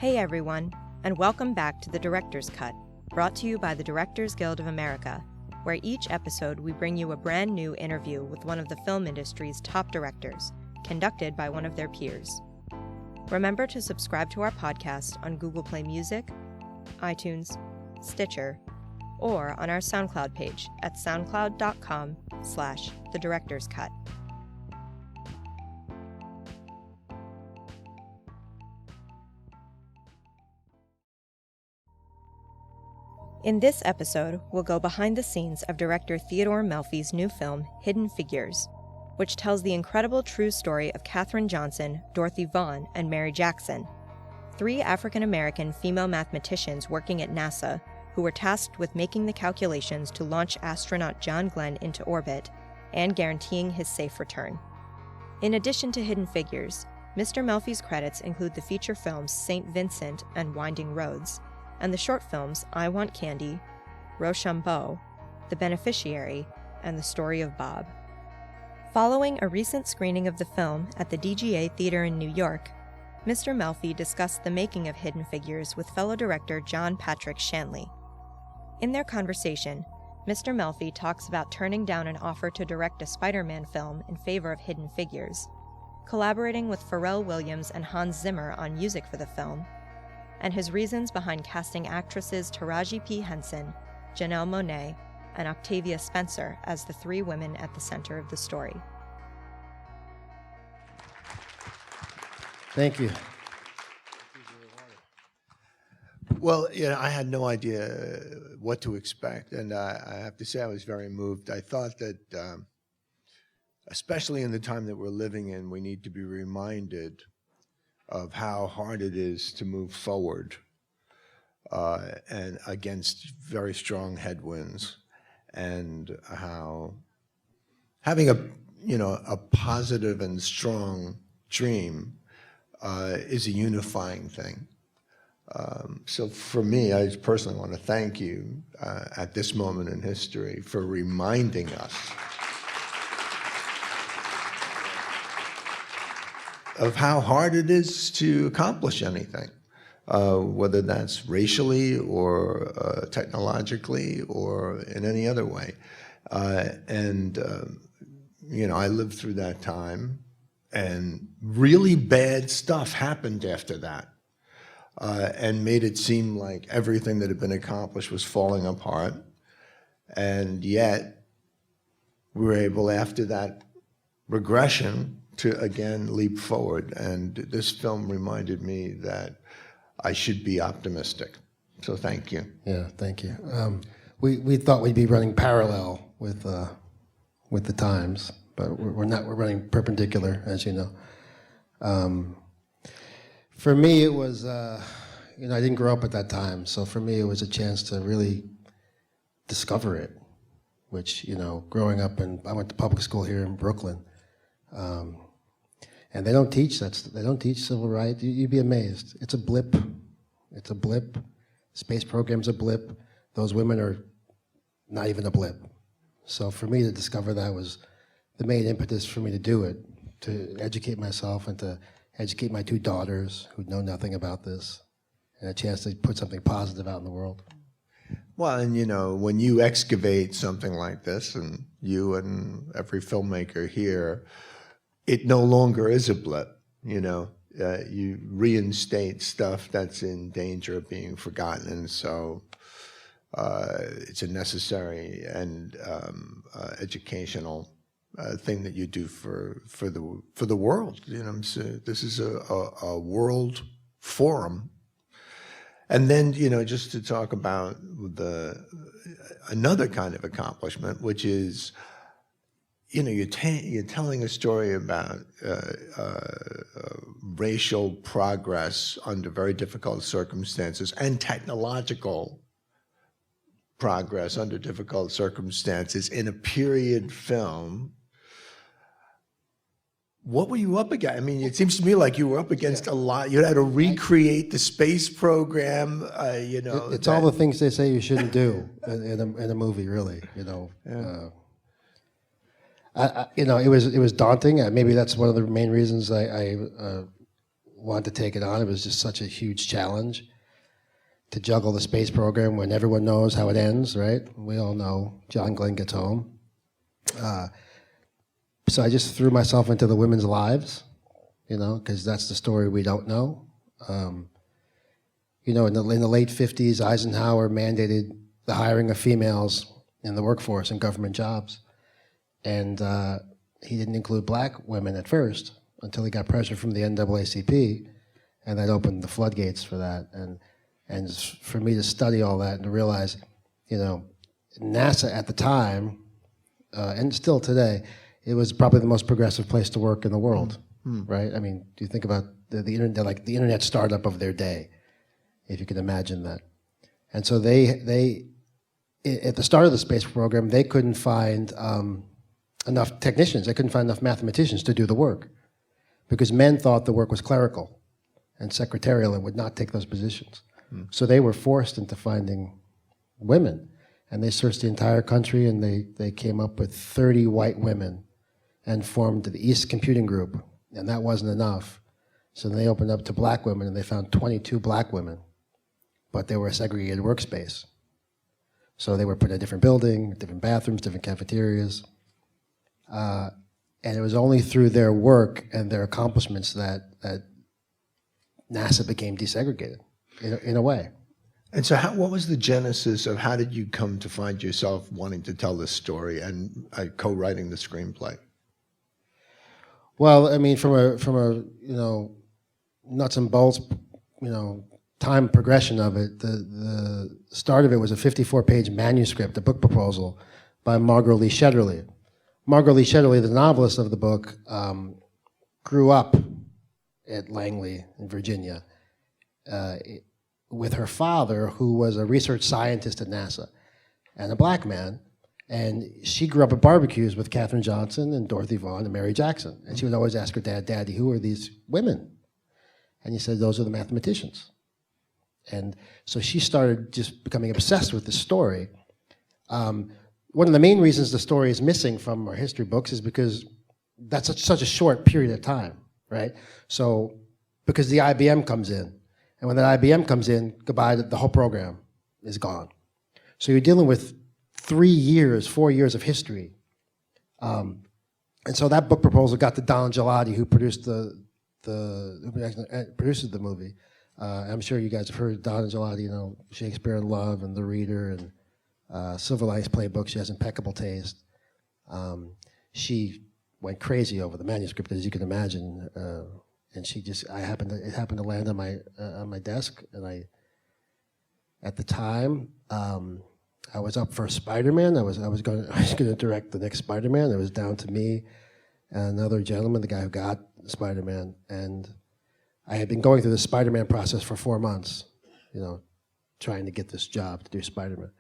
Hey everyone, and welcome back to The Director's Cut, brought to you by the Directors Guild of America, where each episode we bring you a brand new interview with one of the film industry's top directors, conducted by one of their peers. Remember to subscribe to our podcast on Google Play Music, iTunes, Stitcher, or on our SoundCloud page at soundcloud.com/thedirectorscut. In this episode, we'll go behind the scenes of director Theodore Melfi's new film, Hidden Figures, which tells the incredible true story of Katharine Johnson, Dorothy Vaughan, and Mary Jackson, three African-American female mathematicians working at NASA who were tasked with making the calculations to launch astronaut John Glenn into orbit and guaranteeing his safe return. In addition to Hidden Figures, Mr. Melfi's credits include the feature films St. Vincent and Winding Roads, and the short films I Want Candy, Rochambeau, The Beneficiary, and The Story of Bob. Following a recent screening of the film at the DGA Theater in New York, Mr. Melfi discussed the making of Hidden Figures with fellow director John Patrick Shanley. In their conversation, Mr. Melfi talks about turning down an offer to direct a Spider-Man film in favor of Hidden Figures, collaborating with Pharrell Williams and Hans Zimmer on music for the film, and his reasons behind casting actresses Taraji P. Henson, Janelle Monáe, and Octavia Spencer as the three women at the center of the story. Thank you. Well, I had no idea what to expect, and I have to say I was very moved. I thought that, especially in the time that we're living in, we need to be reminded of how hard it is to move forward and against very strong headwinds, and how having a positive and strong dream is a unifying thing. So for me, I personally want to thank you at this moment in history for reminding us of how hard it is to accomplish anything, whether that's racially or technologically or in any other way. I lived through that time, and really bad stuff happened after that, and made it seem like everything that had been accomplished was falling apart. And yet, we were able, after that regression, to again leap forward. And this film reminded me that I should be optimistic. So thank you. Yeah, thank you. We thought we'd be running parallel with the times, but we're not. We're running perpendicular, as you know. For me, it was, I didn't grow up at that time, so for me it was a chance to really discover it, which, growing up, I went to public school here in Brooklyn, and they don't teach that. They don't teach civil rights. You'd be amazed. It's a blip. It's a blip. Space program's a blip. Those women are not even a blip. So for me to discover that was the main impetus for me to do it, to educate myself and to educate my two daughters who know nothing about this, and a chance to put something positive out in the world. Well, and when you excavate something like this, and you and every filmmaker here, it no longer is a blip. You reinstate stuff that's in danger of being forgotten, and so it's a necessary and educational thing that you do for the world. So this is a world forum. And then, just to talk about another kind of accomplishment, which is, you're telling a story about racial progress under very difficult circumstances and technological progress under difficult circumstances in a period film. What were you up against? I mean, it seems to me like you were up against a lot. You had to recreate the space program. It's all the things they say you shouldn't do in a movie, really. Yeah. It was daunting. Maybe that's one of the main reasons I wanted to take it on. It was just such a huge challenge to juggle the space program when everyone knows how it ends, right? We all know John Glenn gets home. So I just threw myself into the women's lives, because that's the story we don't know. In the late 50s, Eisenhower mandated the hiring of females in the workforce and government jobs. And he didn't include black women at first until he got pressure from the NAACP, and that opened the floodgates for that. And for me to study all that and to realize, NASA at the time, and still today, it was probably the most progressive place to work in the world, right? I mean, do you think about the internet, like the internet startup of their day, if you can imagine that. And so they at the start of the space program, they couldn't find enough technicians. They couldn't find enough mathematicians to do the work because men thought the work was clerical and secretarial and would not take those positions. So they were forced into finding women. And they searched the entire country, and they came up with 30 white women and formed the East Computing Group. And that wasn't enough. So they opened up to black women, and they found 22 black women. But they were a segregated workspace. So they were put in a different building, different bathrooms, different cafeterias. And it was only through their work and their accomplishments that NASA became desegregated, in a way. And so what was the genesis of how did you come to find yourself wanting to tell this story and co-writing the screenplay? Well, I mean, from a nuts and bolts, time progression of it, the start of it was a 54-page manuscript, a book proposal by Margot Lee Shetterly. Margot Lee Shetterly, the novelist of the book, grew up at Langley in Virginia with her father, who was a research scientist at NASA and a black man. And she grew up at barbecues with Katharine Johnson and Dorothy Vaughan and Mary Jackson. And she would always ask her dad, "Daddy, who are these women?" And he said, "Those are the mathematicians." And so she started just becoming obsessed with this story. One of the main reasons the story is missing from our history books is because that's such a short period of time, right? So because the IBM comes in, and when that IBM comes in, goodbye, the whole program is gone. So you're dealing with 4 years of history. And so that book proposal got to Don Gelati, who produced produces the movie. I'm sure you guys have heard of Don Gelati, Shakespeare in Love and The Reader and Silver Linings Playbook. She has impeccable taste. She went crazy over the manuscript, as you can imagine. And it happened to land on my desk, and at the time, I was up for Spider-Man. I was going to direct the next Spider-Man. It was down to me and another gentleman, the guy who got Spider-Man, and I had been going through the Spider-Man process for 4 months, trying to get this job to do Spider-Man.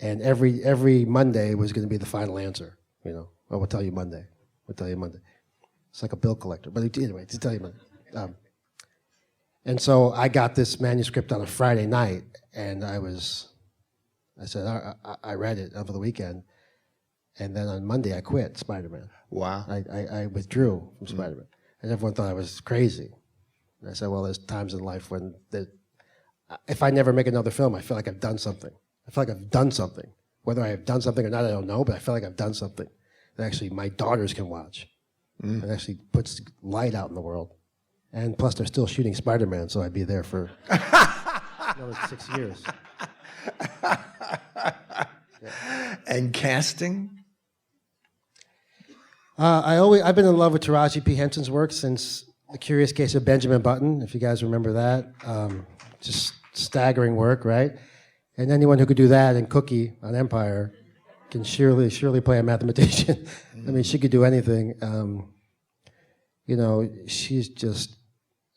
And every Monday was going to be the final answer. We'll tell you Monday. We'll tell you Monday. It's like a bill collector. But anyway, to tell you Monday. And so I got this manuscript on a Friday night, and I read it over the weekend, and then on Monday I quit Spider-Man. Wow. I withdrew from Spider-Man. And everyone thought I was crazy. And I said, well, there's times in life when if I never make another film, I feel like I've done something. I feel like I've done something. Whether I have done something or not, I don't know, but I feel like I've done something that actually my daughters can watch. It actually puts light out in the world. And plus, they're still shooting Spider-Man, so I'd be there for another 6 years. Yeah. And casting? I've been in love with Taraji P. Henson's work since The Curious Case of Benjamin Button, if you guys remember that. Just staggering work, right? And anyone who could do that in Cookie on Empire can surely play a mathematician. I mean, she could do anything. She's just,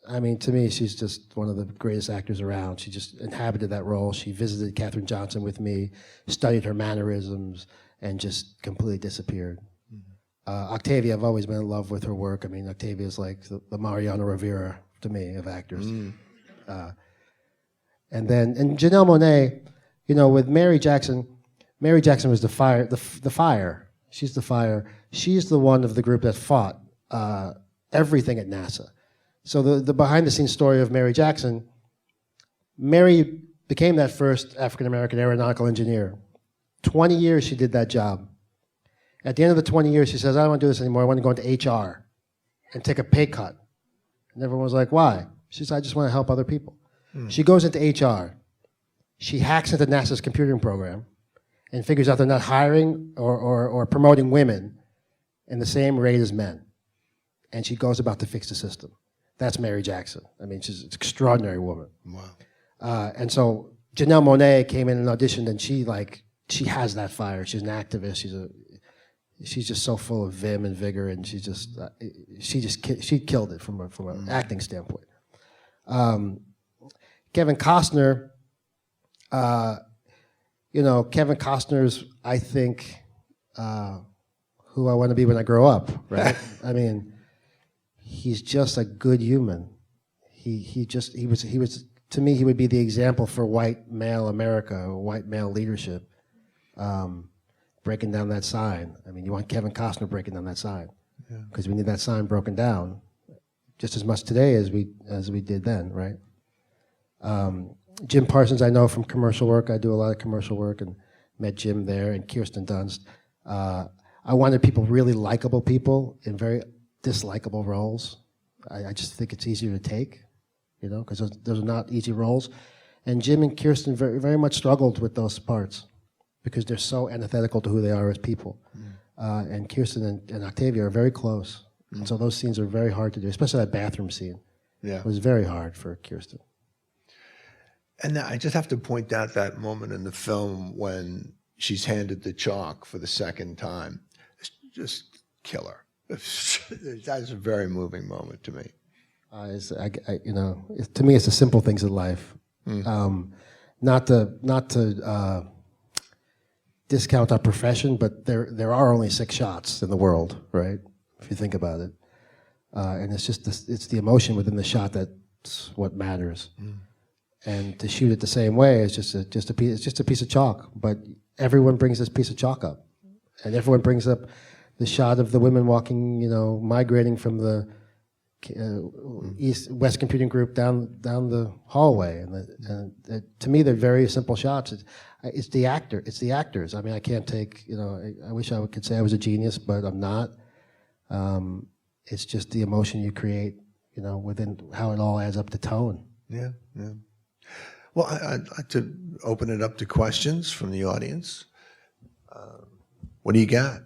to me, she's just one of the greatest actors around. She just inhabited that role. She visited Katharine Johnson with me, studied her mannerisms, and just completely disappeared. Octavia, I've always been in love with her work. I mean, Octavia's like the Mariano Rivera, to me, of actors. And Janelle Monáe, with Mary Jackson was the fire. She's the fire. She's the one of the group that fought everything at NASA So the behind-the-scenes story of Mary Jackson, Mary became that first African-American aeronautical engineer. 20 years she did that job. At the end of the 20 years, she says, I don't want to do this anymore. I want to go into HR and take a pay cut. And everyone was like, why? She said, I just want to help other people. She goes into HR. She hacks into NASA's computing program and figures out they're not hiring or promoting women in the same rate as men. And she goes about to fix the system. That's Mary Jackson. I mean, she's an extraordinary woman. Wow. And so Janelle Monáe came in and auditioned, and she has that fire. She's an activist. She's just so full of vim and vigor, and she killed it from an acting standpoint. Kevin Costner, Kevin Costner's, I think, who I want to be when I grow up, right? I mean, he's just a good human. He was to me, he would be the example for white male America, white male leadership, breaking down that sign. I mean, you want Kevin Costner breaking down that sign, because we need that sign broken down just as much today as we did then, right? Jim Parsons, I know from commercial work. I do a lot of commercial work, and met Jim there, and Kirsten Dunst. I wanted really likable people in very dislikable roles. I just think it's easier to take, because those are not easy roles. And Jim and Kirsten very, very much struggled with those parts because they're so antithetical to who they are as people. And Kirsten and Octavia are very close. And so those scenes are very hard to do, especially that bathroom scene. Yeah. It was very hard for Kirsten. And I just have to point out that moment in the film when she's handed the chalk for the second time. It's just killer. That's a very moving moment to me. To me, it's the simple things in life. Not to discount our profession, but there are only 6 shots in the world, right? If you think about it, and it's just it's the emotion within the shot that's what matters. And to shoot it the same way is just a piece of chalk. But everyone brings this piece of chalk up, and everyone brings up the shot of the women walking, migrating from the West Computing Group down the hallway. And to me, they're very simple shots. It's the actors. I mean, I can't take. I wish I could say I was a genius, but I'm not. It's just the emotion you create, within how it all adds up to tone. Yeah. Well, I'd like to open it up to questions from the audience. What do you got?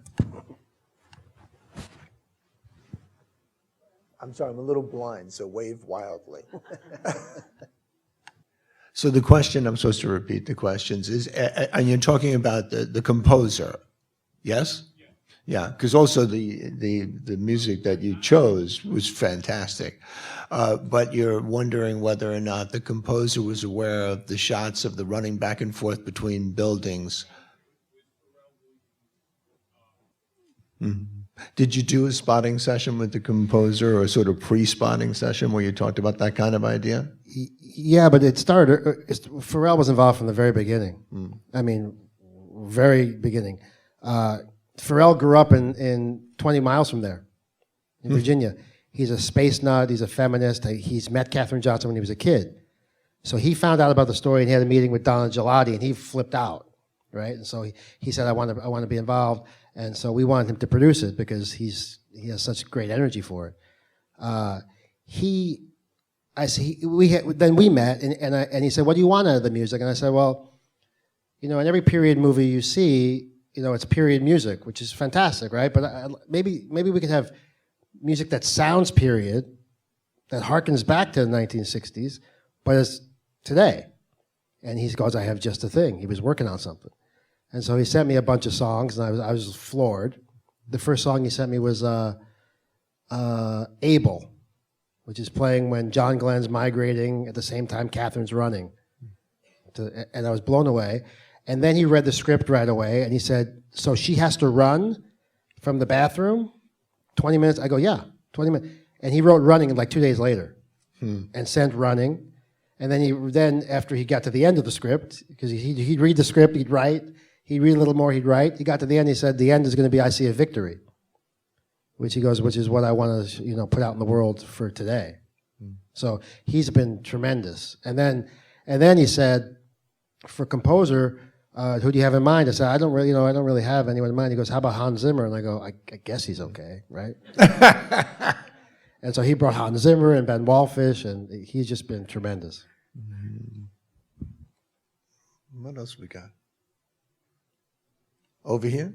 I'm sorry, I'm a little blind, so wave wildly. So the question, I'm supposed to repeat the questions, is, and you're talking about the composer, yes? Yeah, because also the music that you chose was fantastic. But you're wondering whether or not the composer was aware of the shots of the running back and forth between buildings. Did you do a spotting session with the composer, or a sort of pre-spotting session where you talked about that kind of idea? Yeah, but it started, Pharrell was involved from the very beginning. I mean, very beginning. Pharrell grew up in 20 miles from there, in Virginia. He's a space nut, he's a feminist. He's met Katharine Johnson when he was a kid. So he found out about the story and he had a meeting with Donna Gelati, and he flipped out, right? And so he said, I want to be involved. And so we wanted him to produce it because he has such great energy for it. Then we met, and he said, what do you want out of the music? And I said, well, in every period movie you see, it's period music, which is fantastic, right? But maybe we could have music that sounds period, that harkens back to the 1960s, but it's today. And he goes, I have just a thing. He was working on something. And so he sent me a bunch of songs, and I was floored. The first song he sent me was Able, which is playing when John Glenn's migrating at the same time Catherine's running. And I was blown away. And then he read the script right away, and he said, so she has to run from the bathroom 20 minutes? I go, yeah, 20 minutes. And he wrote Running like 2 days later and sent Running. And then after he got to the end of the script, because he'd read the script, he'd write, he'd read a little more, he'd write. He got to the end, he said, the end is going to be I See a Victory, which is what I want to put out in the world for today. So he's been tremendous. And then he said, for composer, who do you have in mind? I said, I don't really have anyone in mind. He goes, how about Hans Zimmer? And I go, I guess he's okay, right? And so he brought Hans Zimmer and Ben Wallfish, and he's just been tremendous. What else we got? Over here?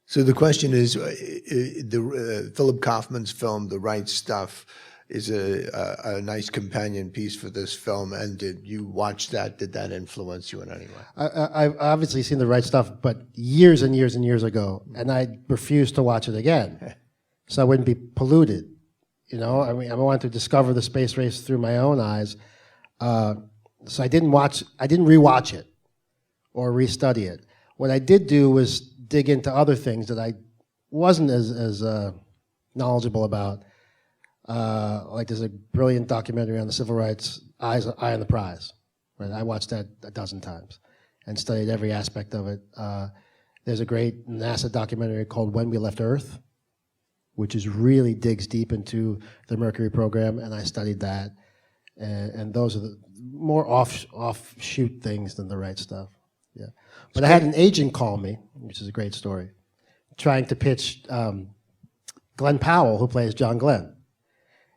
So the question is, Philip Kaufman's film, The Right Stuff, is a nice companion piece for this film. And did you watch that? Did that influence you in any way? I've obviously seen The Right Stuff, but years and years and years ago, and I refused to watch it again, so I wouldn't be polluted. You know, I mean, I wanted to discover the space race through my own eyes. So I didn't rewatch it or restudy it. What I did do was dig into other things that I wasn't as knowledgeable about. Like there's a brilliant documentary on the civil rights, Eye on the Prize. Right? I watched that a dozen times and studied every aspect of it. There's a great NASA documentary called When We Left Earth, which really digs deep into the Mercury program, and I studied that. And those are the more offshoot things than The Right Stuff. Yeah. But I had an agent call me, which is a great story, trying to pitch Glenn Powell, who plays John Glenn.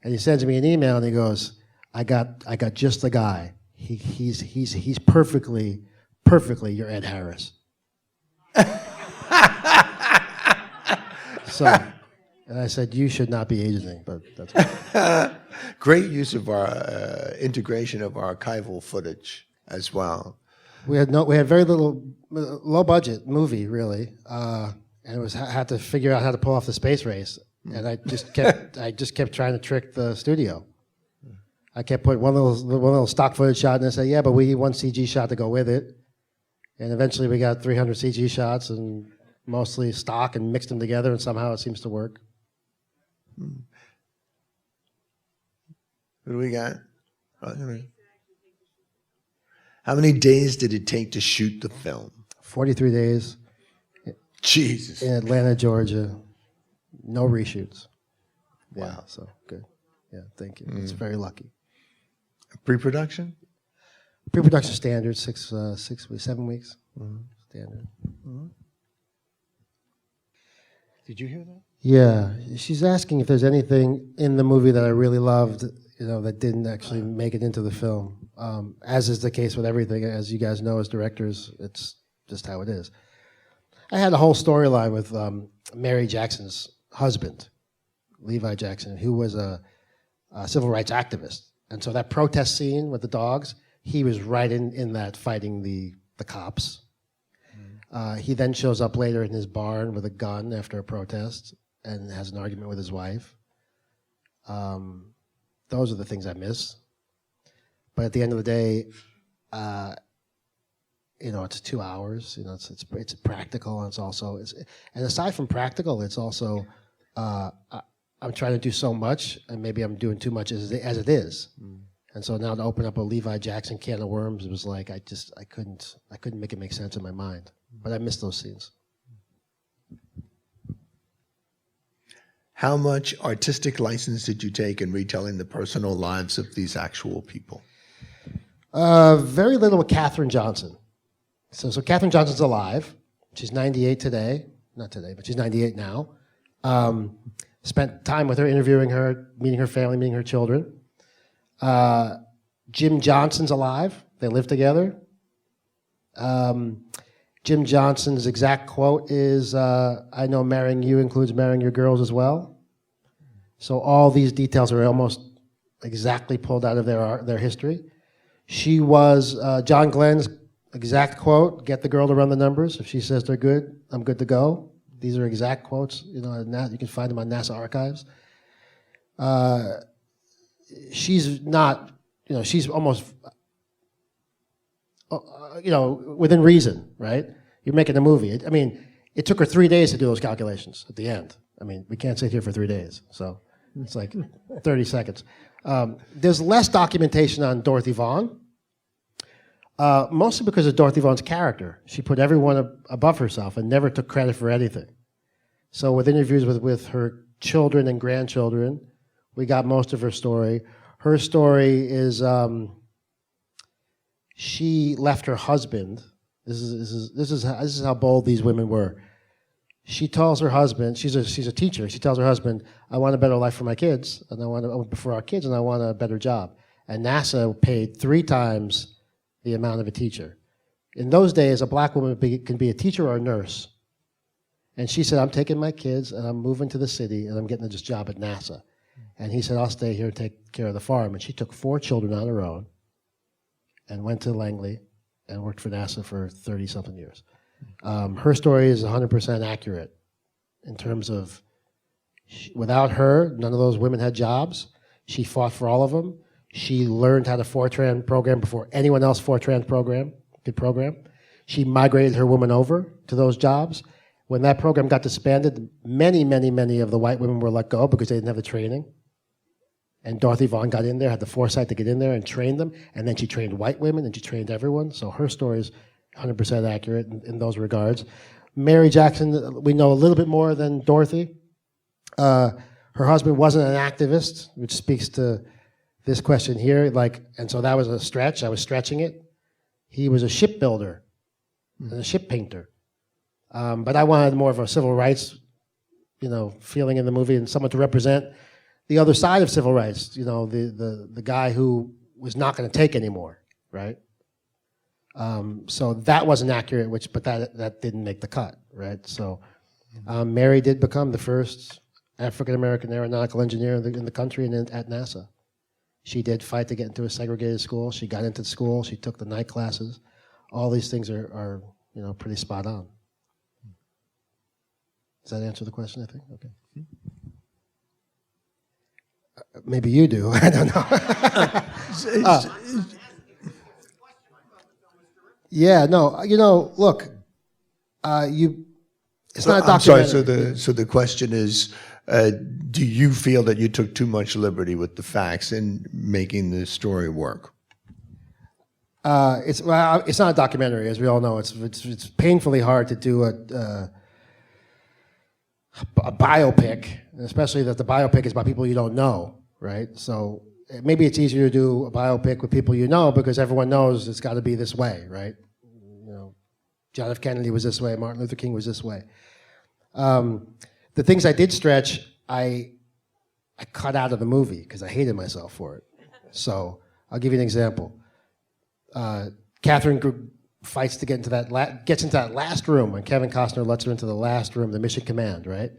And he sends me an email and he goes, I got just the guy. He's perfectly your Ed Harris. So, and I said, you should not be agenting, but that's okay. Great use of our integration of archival footage as well. We had very little, low budget movie really, and it was had to figure out how to pull off the space race. And I just kept trying to trick the studio. I kept putting one little stock footage shot, and I said, yeah, but we need one CG shot to go with it. And eventually we got 300 CG shots and mostly stock and mixed them together, and somehow it seems to work. What do we got? How many days did it take to shoot the film? 43 days. Jesus. In Atlanta, Georgia. No reshoots. Yeah, Wow. so good. Yeah, thank you. It's very lucky. Pre-production? Pre-production standard, 7 weeks. Standard. Did you hear that? Yeah, she's asking if there's anything in the movie that I really loved, that didn't actually make it into the film. As is the case with everything, as you guys know as directors, it's just how it is. I had a whole storyline with Mary Jackson's husband, Levi Jackson, who was a civil rights activist. And so that protest scene with the dogs, he was right in that fighting the cops. He then shows up later in his barn with a gun after a protest and has an argument with his wife. Those are the things I miss. But at the end of the day, it's 2 hours. It's practical, and it's also and aside from practical, it's also I'm trying to do so much, and maybe I'm doing too much as it is. And so now to open up a Levi Jackson can of worms, it was like I couldn't make it make sense in my mind. But I miss those scenes. How much artistic license did you take in retelling the personal lives of these actual people? Very little with Katharine Johnson. So Katharine Johnson's alive. She's 98 today. Not today, but she's 98 now. Spent time with her, interviewing her, meeting her family, meeting her children. Jim Johnson's alive. They live together. Jim Johnson's exact quote is, I know marrying you includes marrying your girls as well. So all these details are almost exactly pulled out of their history. She was John Glenn's exact quote, get the girl to run the numbers. If she says they're good, I'm good to go. These are exact quotes. You can find them on NASA archives. She's not, she's almost, within reason, right? You're making a movie. It took her 3 days to do those calculations at the end. We can't sit here for 3 days, so it's like 30 seconds. There's less documentation on Dorothy Vaughan, mostly because of Dorothy Vaughan's character. She put everyone above herself and never took credit for anything. So with interviews with her children and grandchildren, We got most of her story. Her story is she left her husband. This is how bold these women were. She tells her husband, she's a teacher. She tells her husband, "I want a better life for my kids, and for our kids, and I want a better job." And NASA paid 3 times the amount of a teacher. In those days, a black woman can be a teacher or a nurse. And she said, "I'm taking my kids and I'm moving to the city and I'm getting this job at NASA." And he said, "I'll stay here and take care of the farm." And she took 4 children on her own and went to Langley and worked for NASA for 30-something years. Her story is 100% accurate in terms of without her, none of those women had jobs. She fought for all of them. She learned how to Fortran program before anyone else Fortran could program. She migrated her women over to those jobs. When that program got disbanded, many of the white women were let go because they didn't have the training. And Dorothy Vaughan got in there, had the foresight to get in there and train them. And then she trained white women and she trained everyone. So her story is 100% accurate in those regards. Mary Jackson, we know a little bit more than Dorothy. Her husband wasn't an activist, which speaks to this question here. And so that was a stretch. I was stretching it. He was a shipbuilder and a ship painter. But I wanted more of a civil rights, feeling in the movie and someone to represent the other side of civil rights. The guy who was not going to take anymore, right? So that wasn't accurate, but that didn't make the cut, right? So Mary did become the first African-American aeronautical engineer in the country and at NASA. She did fight to get into a segregated school. She got into school. She took the night classes. All these things are pretty spot on. Does that answer the question, I think? Okay. Maybe you do. I don't know. Yeah, no, look, it's not a documentary. I'm sorry, so the question is, do you feel that you took too much liberty with the facts in making the story work? It's not a documentary, as we all know. It's painfully hard to do a biopic, especially that the biopic is about people you don't know, right? So maybe it's easier to do a biopic with people you know because everyone knows it's got to be this way, right? John F. Kennedy was this way, Martin Luther King was this way. The things I did stretch, I cut out of the movie because I hated myself for it. So I'll give you an example. Katharine fights to get into gets into that last room when Kevin Costner lets her into the last room, the Mission Command, right?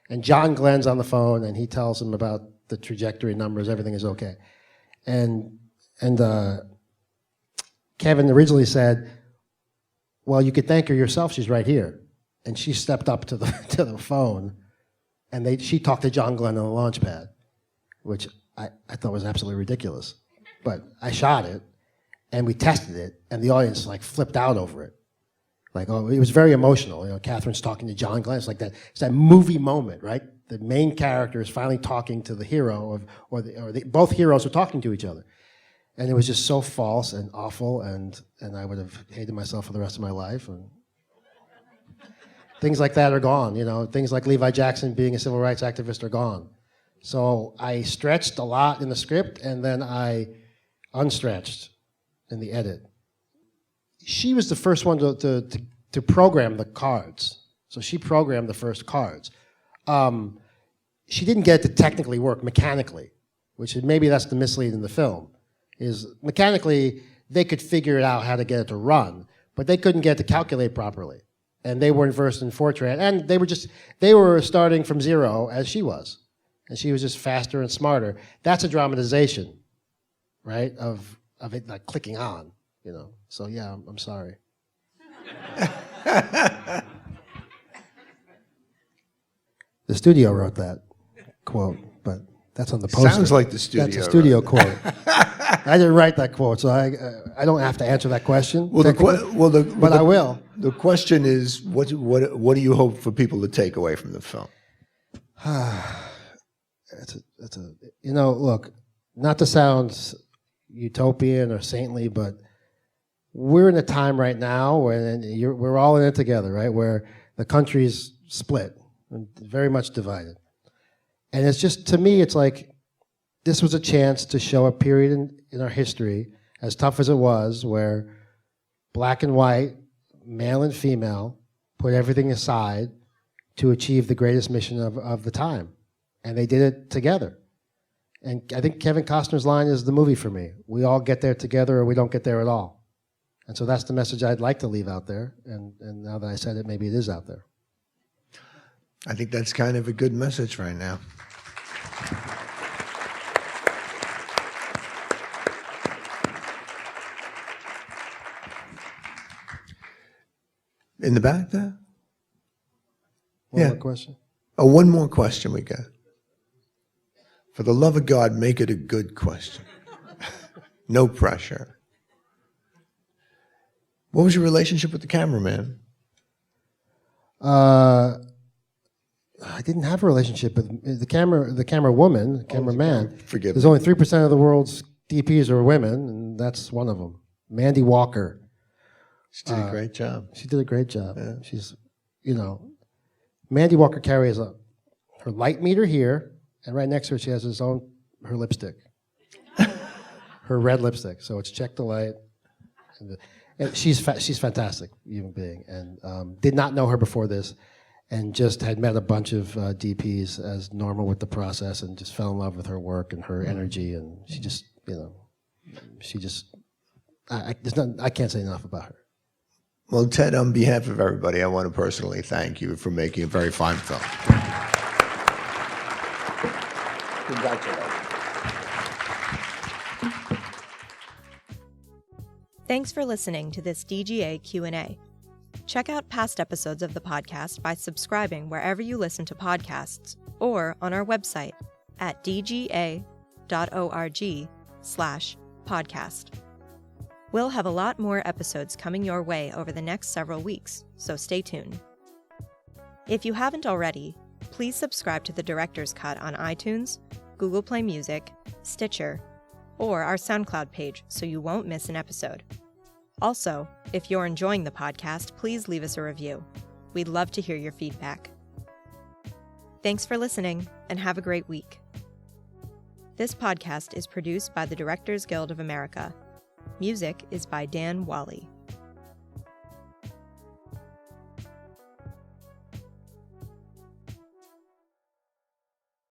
And John Glenn's on the phone and he tells him about the trajectory numbers, everything is okay. And Kevin originally said, "Well, you could thank her yourself, she's right here." And she stepped up to the phone and she talked to John Glenn on the launch pad, which I thought was absolutely ridiculous. But I shot it and we tested it and the audience flipped out over it. It was very emotional. Catherine's talking to John Glenn. It's that movie moment, right? The main character is finally talking to the hero both heroes are talking to each other. And it was just so false and awful, and I would have hated myself for the rest of my life. And things like that are gone, Things like Levi Jackson being a civil rights activist are gone. So I stretched a lot in the script, and then I unstretched in the edit. She was the first one to program the cards. So she programmed the first cards. She didn't get it to technically work mechanically, which maybe that's the mislead in the film. Is mechanically, they could figure it out how to get it to run, but they couldn't get it to calculate properly. And they weren't versed in Fortran, and they were starting from zero as she was. And she was just faster and smarter. That's a dramatization, right, of it clicking on, So yeah, I'm sorry. The studio wrote that quote, but that's on the poster. Sounds like the studio. That's a studio quote. I didn't write that quote, so I don't have to answer that question. But I will. The question is, what do you hope for people to take away from the film? Look, not to sound utopian or saintly, but we're in a time right now we're all in it together, right? Where the country's split and very much divided. And it's just, to me, it's like this was a chance to show a period in our history, as tough as it was, where black and white, male and female, put everything aside to achieve the greatest mission of the time. And they did it together. And I think Kevin Costner's line is the movie for me. We all get there together or we don't get there at all. And so that's the message I'd like to leave out there. And now that I said it, maybe it is out there. I think that's kind of a good message right now. In the back there? One more question? Oh, one more question we got. For the love of God, make it a good question. No pressure. What was your relationship with the cameraman? I didn't have a relationship with the cameraman. Forgive There's me. only 3% of the world's DPs are women, and that's one of them. Mandy Walker. She did a great job. She did a great job. Yeah. She's, Mandy Walker carries her light meter here, and right next to her she has her lipstick, her red lipstick. So it's check the light. And she's fantastic human being, and did not know her before this, and just had met a bunch of DPs as normal with the process, and just fell in love with her work and her energy, and she just, I can't say enough about her. Well, Ted, on behalf of everybody, I want to personally thank you for making a very fine film. Congratulations. Thanks for listening to this DGA Q&A. Check out past episodes of the podcast by subscribing wherever you listen to podcasts or on our website at dga.org/podcast. We'll have a lot more episodes coming your way over the next several weeks, so stay tuned. If you haven't already, please subscribe to The Director's Cut on iTunes, Google Play Music, Stitcher, or our SoundCloud page so you won't miss an episode. Also, if you're enjoying the podcast, please leave us a review. We'd love to hear your feedback. Thanks for listening, and have a great week. This podcast is produced by the Directors Guild of America. Music is by Dan Wally.